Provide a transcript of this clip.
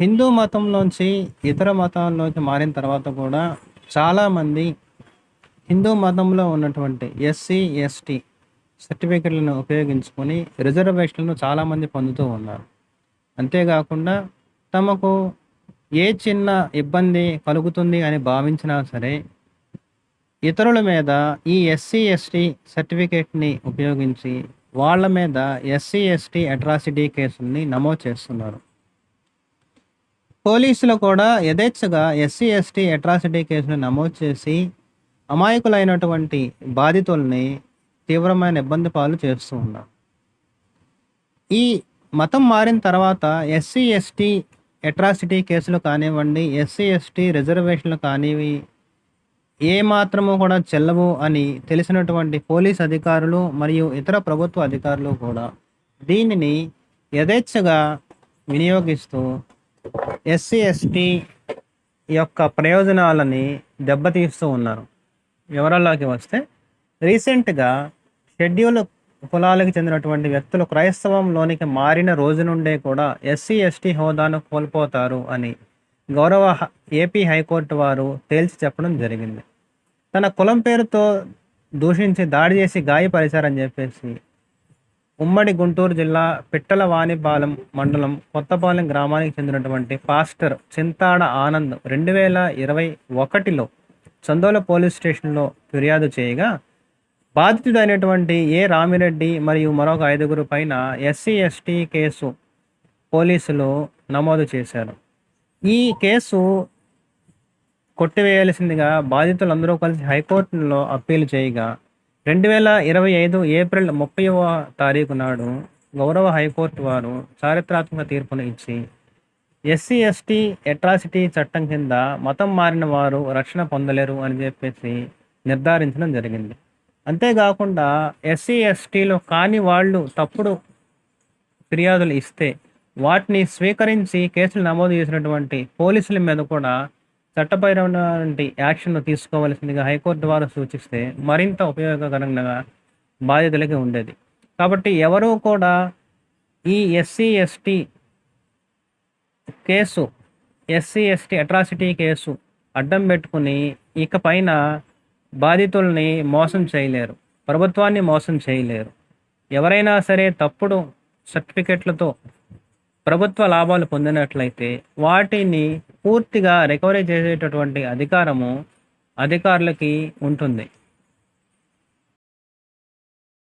హిందూ మతంలోంచి ఇతర మతాల్లోకి మారిన తర్వాత కూడా చాలామంది హిందూ మతంలో ఉన్నటువంటి ఎస్సీ, ఎస్టీ సర్టిఫికెట్‌లను ఉపయోగించుకొని రిజర్వేషన్‌లను చాలామంది పొందుతూ ఉన్నారు. అంతేగాకుండా తమకు ఏ చిన్న ఇబ్బంది కలుగుతుంది అని భావించినా సరే, ఇతరుల మీద ఈ ఎస్సీ, ఎస్టీ సర్టిఫికేట్‌ని ఉపయోగించి వాళ్ళ మీద ఎస్సీ, ఎస్టీ అట్రాసిటీ కేసుల్ని నమోదు చేస్తున్నారు. పోలీసులు కూడా యథేచ్ఛగా ఎస్సీ, ఎస్టీ అట్రాసిటీ కేసులు నమోదు చేసి అమాయకులైనటువంటి బాధితుల్ని తీవ్రమైన ఇబ్బంది పాలు చేస్తూ ఉన్నారు. ఈ మతం మారిన తర్వాత ఎస్సీ, ఎస్టీ అట్రాసిటీ కేసులు కానివ్వండి, ఎస్సీ, ఎస్టీ రిజర్వేషన్లు కానివి ఏ మాత్రము కూడా చెల్లవు అని తెలిసినటువంటి పోలీస్ అధికారులు మరియు ఇతర ప్రభుత్వ అధికారులు కూడా దీనిని యథేచ్ఛగా వినియోగిస్తూ ఎస్సీ, ఎస్టీ యొక్క ప్రయోజనాలని దెబ్బతీస్తూ ఉన్నారు. వివరాల్లోకి వస్తే రీసెంట్‌గా షెడ్యూల్ కులాలకు చెందినటువంటి వ్యక్తులు క్రైస్తవంలోనికి మారిన రోజు నుండే కూడా ఎస్సీ, ఎస్టీ హోదాను కోల్పోతారు అని గౌరవ ఏపీ హైకోర్టు వారు తేల్చి చెప్పడం జరిగింది. తన కులం పేరుతో దూషించి దాడి చేసి గాయపరిచారని చెప్పేసి ఉమ్మడి గుంటూరు జిల్లా పిట్టలవానిపాలెం మండలం కొత్తపాలెం గ్రామానికి చెందినటువంటి పాస్టర్ చింతాడ ఆనంద్ 2021లో చందోల పోలీస్ స్టేషన్లో ఫిర్యాదు చేయగా బాధితుడైనటువంటి ఏ రామిరెడ్డి మరియు మరొక 5గురు పైన ఎస్సీ, ఎస్టీ కేసు పోలీసులు నమోదు చేశారు. ఈ కేసు కొట్టివేయాల్సిందిగా బాధితులందరూ కలిసి హైకోర్టులో అప్పీలు చేయగా 2025 ఏప్రిల్ 30వ తారీఖు నాడు గౌరవ హైకోర్టు వారు చారిత్రాత్మక తీర్పును ఇచ్చి ఎస్సీ, ఎస్టీ అట్రాసిటీ చట్టం కింద మతం మారిన వారు రక్షణ పొందలేరు అని చెప్పేసి నిర్ధారించడం జరిగింది. అంతేకాకుండా ఎస్సీ, ఎస్టీలో కాని వాళ్ళు తప్పుడు ఫిర్యాదులు ఇస్తే వాటిని స్వీకరించి కేసులు నమోదు చేసినటువంటి పోలీసుల మీద కూడా చట్టపరమైనటువంటి యాక్షన్ తీసుకోవాల్సిందిగా హైకోర్టు వారు సూచిస్తే మరింత ఉపయోగకరంగా బాధితులకి ఉండేది. కాబట్టి ఎవరూ కూడా ఈ SC, ST case SC, ST atrocity case అడ్డం పెట్టుకుని ఇకపైన బాధితుల్ని మోసం చేయలేరు, ప్రభుత్వాన్ని మోసం చేయలేరు. ఎవరైనా సరే తప్పుడు సర్టిఫికెట్లతో ప్రభుత్వ లాభాలు పొందినట్లయితే వాటిని పూర్తిగా రికవరీ చేసేటటువంటి అధికారము అధికారులకి ఉంటుంది.